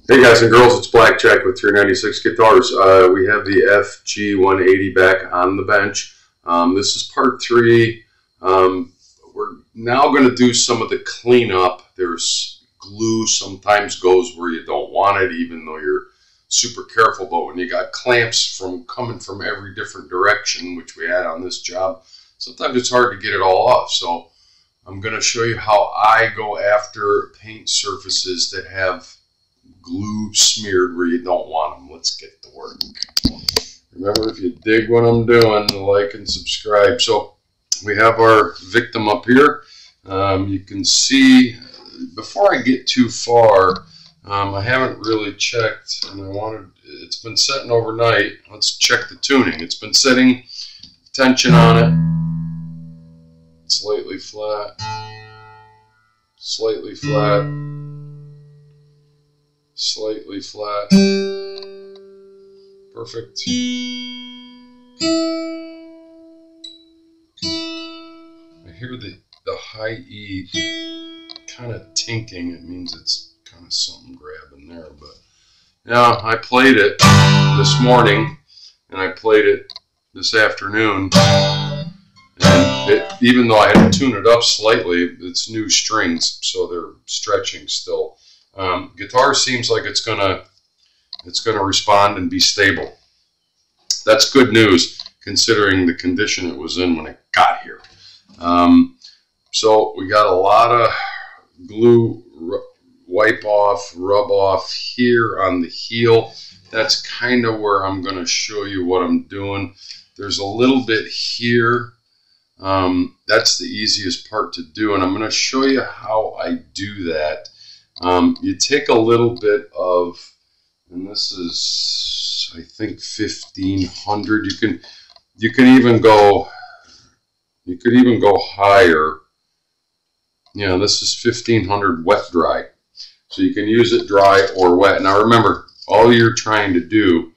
Hey guys and girls, it's Blackjack with 396 Guitars. We have the FG-180 back on the bench. This is part 3. We're now going to do some of the cleanup. There's glue sometimes goes where you don't want it, even though you're super careful. But when you got clamps coming from every different direction, which we had on this job, sometimes it's hard to get it all off. So I'm going to show you how I go after paint surfaces that have glue smeared where you don't want them. Let's get to work. Remember, if you dig what I'm doing, like and subscribe. So we have our victim up here. You can see, before I get too far, I haven't really checked, and it's been setting overnight. Let's check the tuning. It's been setting tension on it. Slightly flat. Slightly flat. Slightly flat. Perfect. I hear the high E kind of tinking. It means it's kind of something grabbing there. But yeah, I played it this morning and I played it this afternoon. And even though I had to tune it up slightly, it's new strings, so they're stretching still. Guitar seems like it's gonna respond and be stable. That's good news considering the condition it was in when it got here. So we got a lot of glue wipe off, rub off here on the heel. That's kind of where I'm going to show you what I'm doing. There's a little bit here. That's the easiest part to do, and I'm going to show you how I do that. You take a little bit of, and this is, I think, 1500. You can even go higher. Yeah, this is 1500 wet dry. So you can use it dry or wet. Now remember, all you're trying to do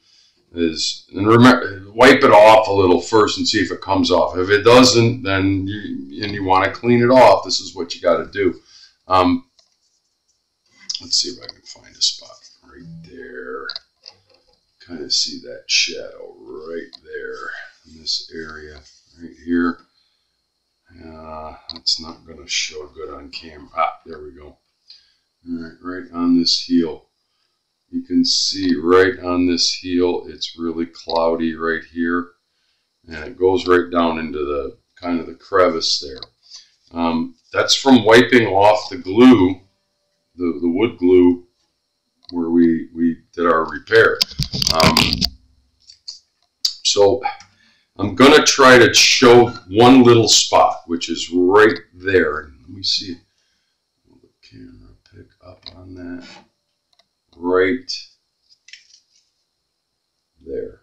is, and remember, wipe it off a little first and see if it comes off. If it doesn't, then you want to clean it off, this is what you got to do. Let's see if I can find a spot right there. Kind of see that shadow right there in this area right here. That's not going to show good on camera. Ah, there we go. All right, right on this heel. You can see right on this heel, it's really cloudy right here. And it goes right down into the kind of the crevice there. That's from wiping off the glue, the wood glue, where we did our repair. So I'm going to try to show one little spot, which is right there. And let me see. Will the camera pick up on that? Right there.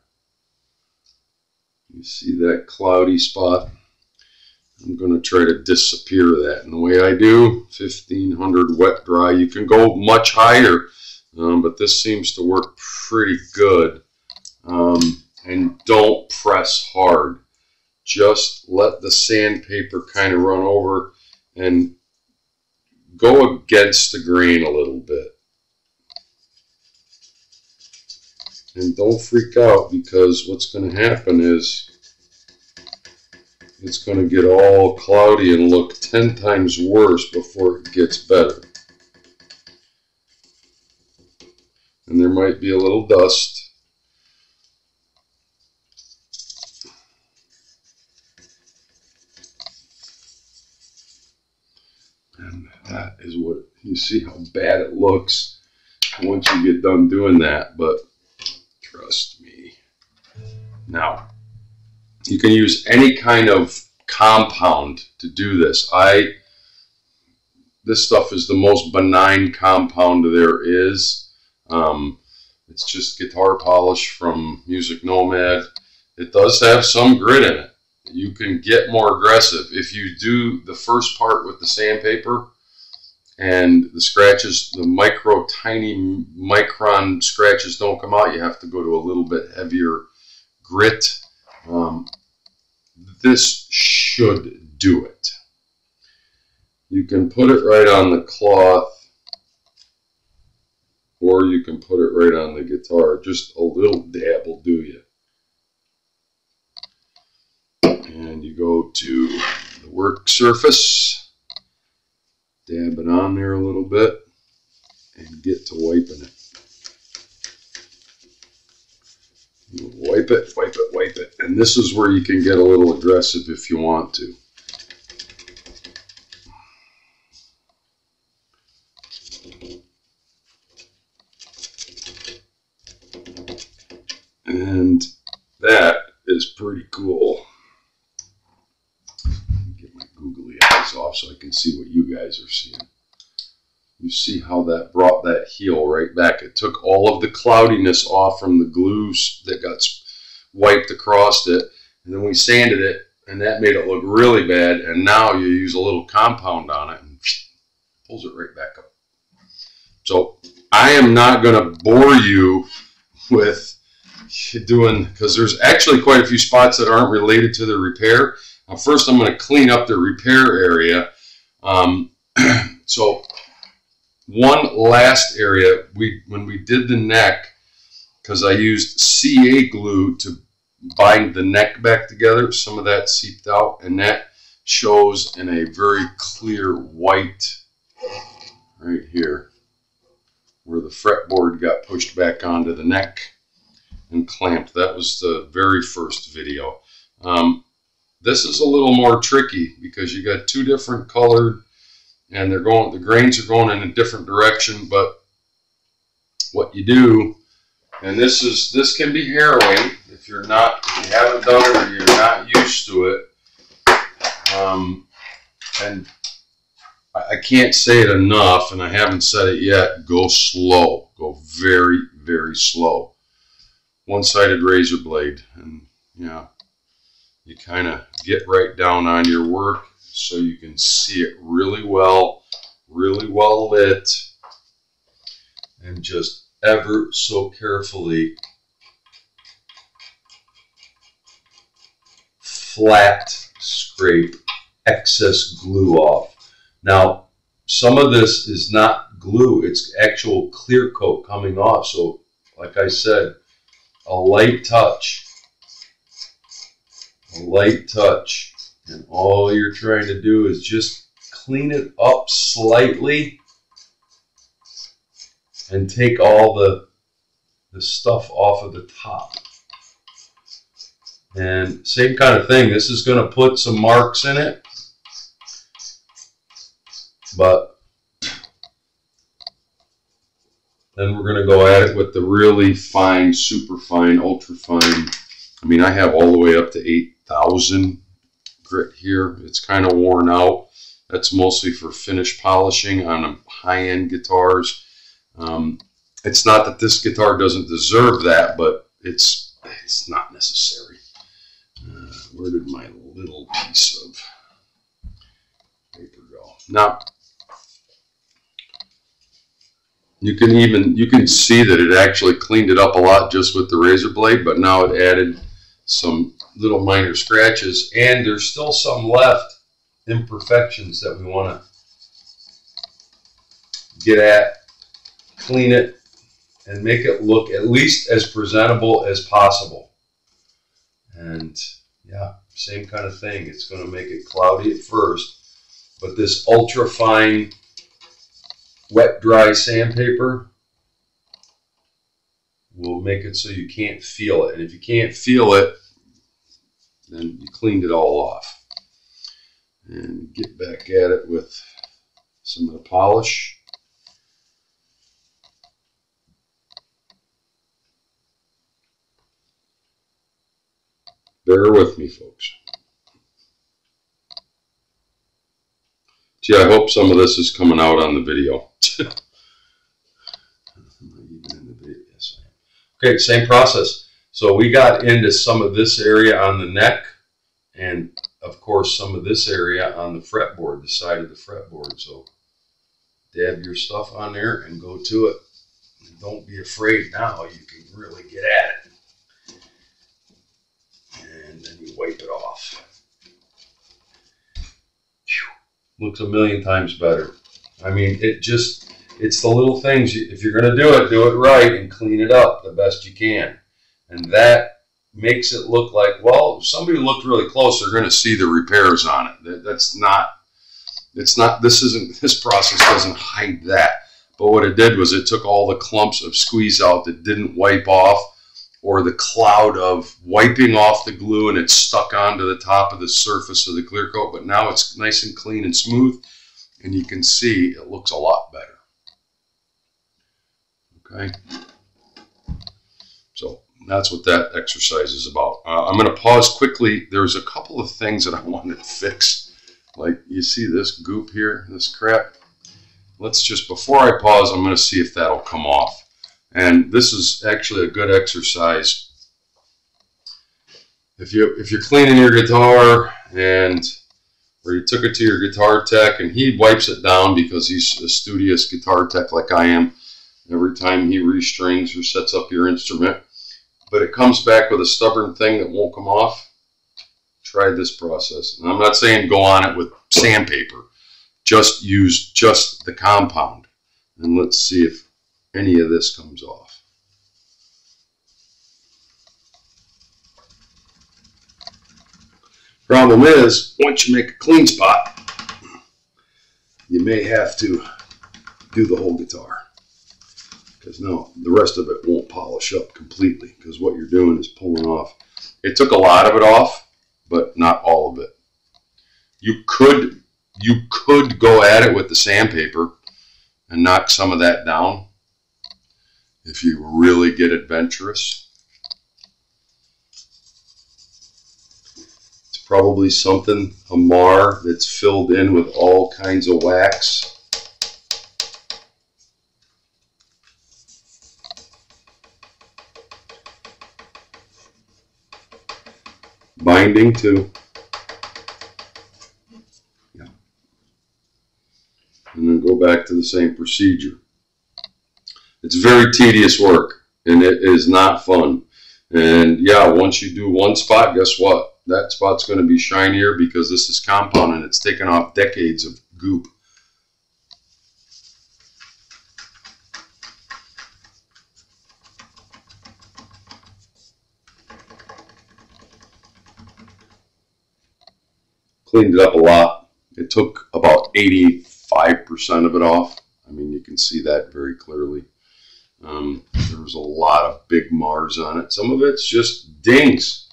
You see that cloudy spot? I'm going to try to disappear that. And the way I do, 1500 wet dry. You can go much higher, but this seems to work pretty good. And don't press hard. Just let the sandpaper kind of run over and go against the grain a little bit. And don't freak out, because what's going to happen is it's going to get all cloudy and look 10 times worse before it gets better. And there might be a little dust. And that is what, you see how bad it looks once you get done doing that, but trust me. Now, you can use any kind of compound to do this. This stuff is the most benign compound there is. It's just guitar polish from Music Nomad. It does have some grit in it. You can get more aggressive. If you do the first part with the sandpaper and the scratches, the tiny micron scratches don't come out, you have to go to a little bit heavier grit. This should do it. You can put it right on the cloth, or you can put it right on the guitar. Just a little dab will do you. And you go to the work surface, dab it on there a little bit, and get to wiping it. Wipe it, wipe it, wipe it. And this is where you can get a little aggressive if you want to. And that is pretty cool. Get my googly eyes off so I can see what you guys are seeing. You see how that brought that heel right back. It took all of the cloudiness off from the glue that got wiped across it. And then we sanded it, and that made it look really bad. And now you use a little compound on it and pulls it right back up. So I am not going to bore you with doing, because there's actually quite a few spots that aren't related to the repair. First, I'm going to clean up the repair area. So one last area, when we did the neck, because I used CA glue to bind the neck back together, some of that seeped out, and that shows in a very clear white right here where the fretboard got pushed back onto the neck and clamped. That was the very first video. This is a little more tricky because you got two different colored, and the grains are going in a different direction. But what you do, and this can be harrowing if you haven't done it or you're not used to it. And I can't say it enough, and I haven't said it yet. Go slow. Go very, very slow. One-sided razor blade, and you kind of get right down on your work so you can see it really well lit, and just ever so carefully flat scrape excess glue off. Now, some of this is not glue, it's actual clear coat coming off. So, like I said, a light touch, and all you're trying to do is just clean it up slightly and take all the stuff off of the top. And same kind of thing, this is going to put some marks in it, but then we're going to go at it with the really fine, super fine, ultra fine. I mean, I have all the way up to 8,000 grit here. It's kind of worn out. That's mostly for finish polishing on high-end guitars. It's not that this guitar doesn't deserve that, but it's not necessary. Where did my little piece of paper go? Now, you can see that it actually cleaned it up a lot just with the razor blade, but now it added some little minor scratches, and there's still some left imperfections that we want to get at, clean it, and make it look at least as presentable as possible. And yeah, same kind of thing. It's going to make it cloudy at first, but this ultra fine wet dry sandpaper will make it so you can't feel it. And if you can't feel it, then you cleaned it all off. And get back at it with some of the polish. Bear with me, folks. Gee, I hope some of this is coming out on the video. Okay, same process. So we got into some of this area on the neck, and of course some of this area on the fretboard, the side of the fretboard. So dab your stuff on there and go to it. And don't be afraid now, you can really get at it. And then you wipe it off. Whew. Looks a million times better. I mean, it just, It's the little things. If you're going to do it right and clean it up the best you can. And that makes it look like, well, if somebody looked really close, they're going to see the repairs on it. That's not, it's not, this process doesn't hide that. But what it did was it took all the clumps of squeeze out that didn't wipe off, or the cloud of wiping off the glue and it stuck onto the top of the surface of the clear coat. But now it's nice and clean and smooth, and you can see it looks a lot better. Okay, so that's what that exercise is about. I'm going to pause quickly. There's a couple of things that I wanted to fix. Like, you see this goop here, this crap? Let's just, before I pause, I'm going to see if that'll come off. And this is actually a good exercise. If you're cleaning your guitar, or you took it to your guitar tech and he wipes it down because he's a studious guitar tech like I am, every time he restrings or sets up your instrument, but it comes back with a stubborn thing that won't come off, try this process. And I'm not saying go on it with sandpaper. Just use just the compound. And let's see if any of this comes off. Problem is, once you make a clean spot, you may have to do the whole guitar. Because no, the rest of it won't polish up completely, because what you're doing is pulling off. It took a lot of it off, but not all of it. You could go at it with the sandpaper and knock some of that down if you really get adventurous. It's probably something, a mar that's filled in with all kinds of wax. Binding too. Yeah. And then go back to the same procedure. It's very tedious work, and it is not fun. And yeah, once you do one spot, guess what? That spot's going to be shinier because this is compound and it's taken off decades of goop. Cleaned it up a lot. It took about 85% of it off. I mean, you can see that very clearly. There was a lot of big mars on it. Some of it's just dings.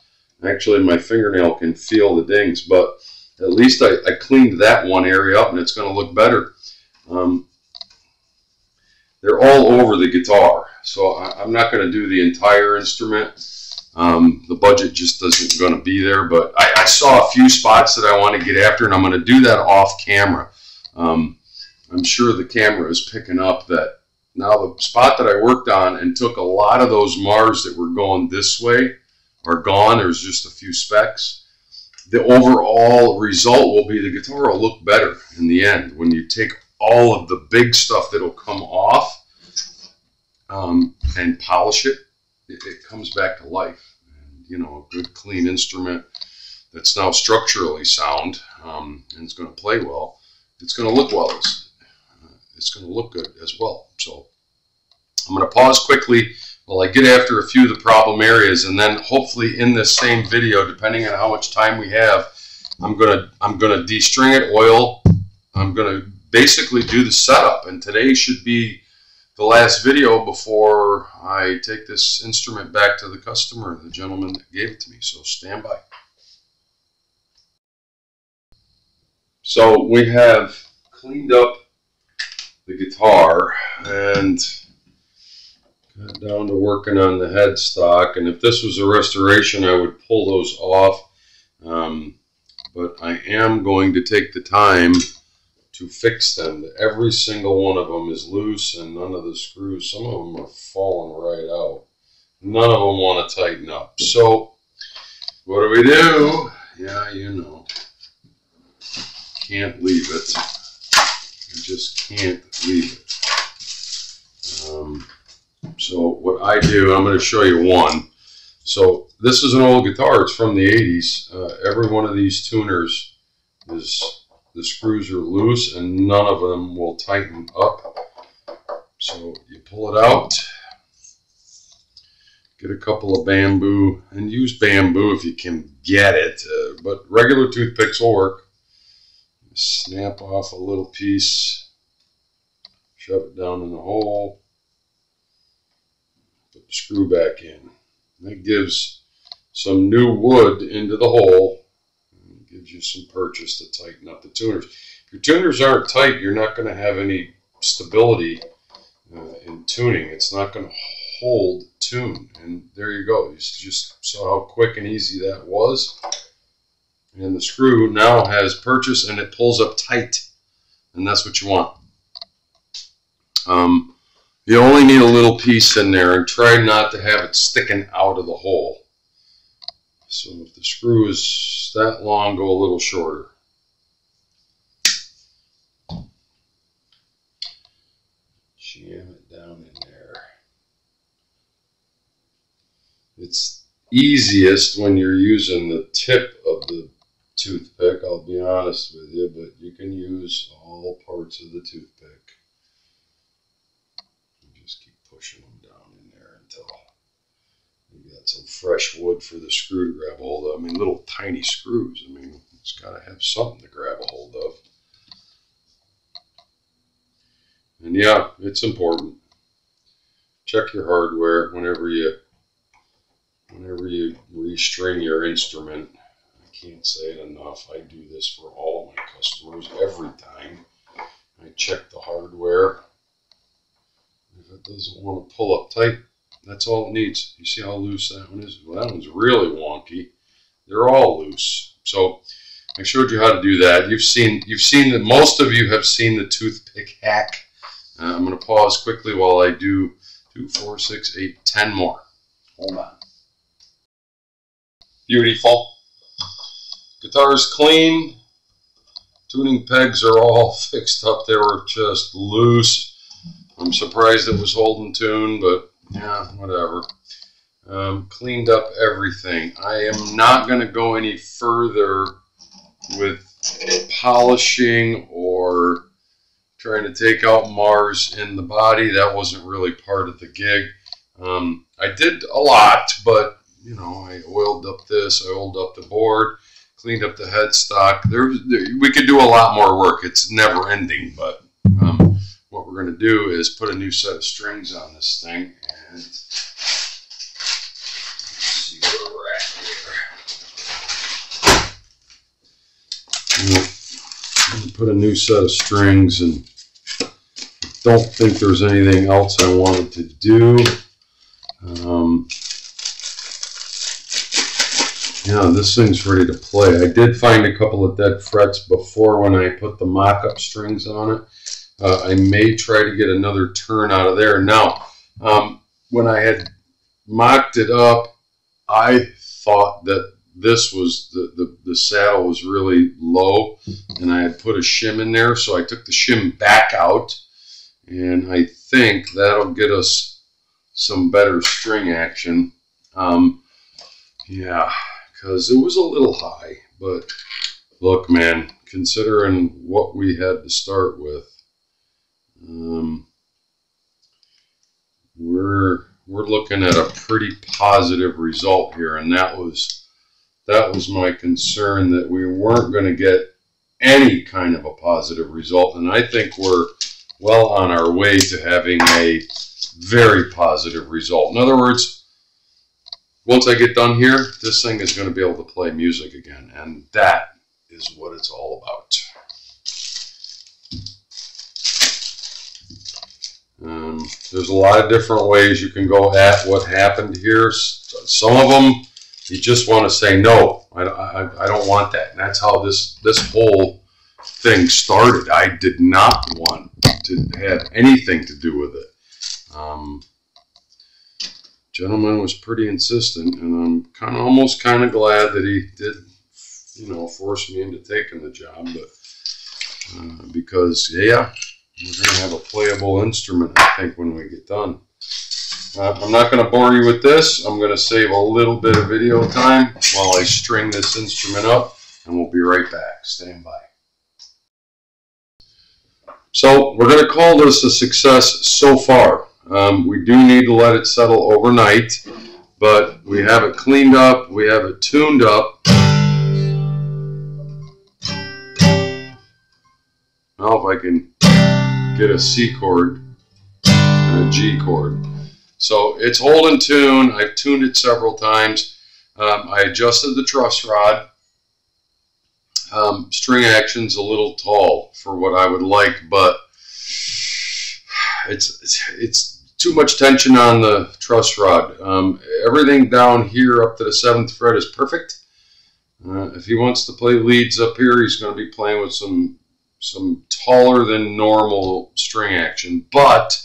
Actually, my fingernail can feel the dings, but at least I cleaned that one area up and it's going to look better. They're all over the guitar, so I'm not going to do the entire instrument. The budget just isn't going to be there, but I saw a few spots that I want to get after, and I'm going to do that off camera. I'm sure the camera is picking up that now the spot that I worked on and took a lot of those mars that were going this way are gone. There's just a few specks. The overall result will be the guitar will look better in the end when you take all of the big stuff that'll come off and polish it. It comes back to life. And, you know, a good clean instrument that's now structurally sound and it's going to play well. It's going to look well. It's going to look good as well. So I'm going to pause quickly while I get after a few of the problem areas, and then hopefully in this same video, depending on how much time we have, I'm gonna de-string it, oil. I'm gonna basically do the setup, and today should be the last video before I take this instrument back to the customer, the gentleman that gave it to me. So stand by. So we have cleaned up the guitar and got down to working on the headstock, and if this was a restoration I would pull those off, but I am going to take the time to fix them. Every single one of them is loose and none of the screws, some of them are falling right out. None of them want to tighten up. So what do? Yeah, you know, can't leave it. You just can't leave it. So what I do, I'm going to show you one. So this is an old guitar. It's from the 80s. Every one of these tuners is, the screws are loose and none of them will tighten up. So you pull it out, get a couple of bamboo, and use bamboo if you can get it, but regular toothpicks will work. Snap off a little piece, shove it down in the hole, put the screw back in. That gives some new wood into the hole, and gives you some purchase to tighten up the tuners. If your tuners aren't tight, you're not going to have any stability in tuning. It's not going to hold tune, and there you go. You just saw how quick and easy that was. And the screw now has purchase, and it pulls up tight, and that's what you want. You only need a little piece in there, and try not to have it sticking out of the hole. So if the screw is that long, go a little shorter. Jam it down in there. It's easiest when you're using the tip of the toothpick, I'll be honest with you, but you can use all parts of the toothpick. You just keep pushing them down in there until you got some fresh wood for the screw to grab a hold of. I mean, little tiny screws. I mean, it's got to have something to grab a hold of. And yeah, it's important. Check your hardware whenever you restring your instrument. I can't say it enough. I do this for all of my customers every time. I check the hardware. If it doesn't want to pull up tight, that's all it needs. You see how loose that one is? Well, that one's really wonky. They're all loose. So I showed you how to do that. You've seen that. Most of you have seen the toothpick hack. I'm going to pause quickly while I do 2, 4, 6, 8, 10 more. Hold on. Beautiful. Guitar's clean. Tuning pegs are all fixed up. They were just loose. I'm surprised it was holding tune, but yeah, whatever. Cleaned up everything. I am not going to go any further with polishing or trying to take out Mars in the body. That wasn't really part of the gig. I did a lot, but you know, I oiled up this, I oiled up the board, cleaned up the headstock. We could do a lot more work. It's never ending, but what we're going to do is put a new set of strings on this thing, and let's see where we're at here. Put a new set of strings, and don't think there's anything else I wanted to do. Yeah, this thing's ready to play. I did find a couple of dead frets before when I put the mock-up strings on it. I may try to get another turn out of there. Now, when I had mocked it up, I thought that this was the saddle was really low, and I had put a shim in there, so I took the shim back out, and I think that'll get us some better string action. Yeah, because it was a little high, but look, man, considering what we had to start with, we're looking at a pretty positive result here, and that was my concern, that we weren't going to get any kind of a positive result, and I think we're well on our way to having a very positive result. In other words, once I get done here, this thing is going to be able to play music again, and that is what it's all about. There's a lot of different ways you can go at what happened here. Some of them, you just want to say, no, I don't want that. And that's how this whole thing started. I did not want to have anything to do with it. Gentleman was pretty insistent, and I'm almost kind of glad that he did, you know, force me into taking the job. But because, yeah, we're going to have a playable instrument, I think, when we get done. I'm not going to bore you with this. I'm going to save a little bit of video time while I string this instrument up, and we'll be right back. Stand by. So we're going to call this a success so far. We do need to let it settle overnight, but we have it cleaned up, we have it tuned up. Now if I can get a C chord and a G chord. So it's holding tune. I've tuned it several times. I adjusted the truss rod. String action's a little tall for what I would like, but it's too much tension on the truss rod. Everything down here up to the 7th fret is perfect. If he wants to play leads up here, he's going to be playing with some taller than normal string action. But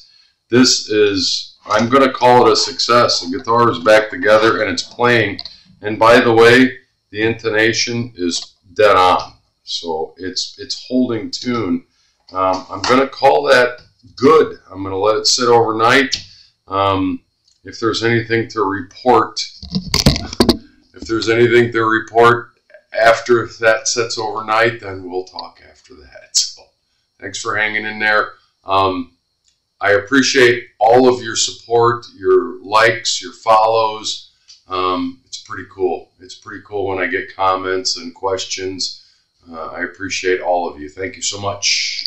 this is, I'm going to call it a success. The guitar is back together and it's playing. And by the way, the intonation is dead on. So it's holding tune. I'm going to call that good. I'm going to let it sit overnight. If there's anything to report, after that sits overnight, then we'll talk after that. So thanks for hanging in there. I appreciate all of your support, your likes, your follows. It's pretty cool. It's pretty cool when I get comments and questions. I appreciate all of you. Thank you so much.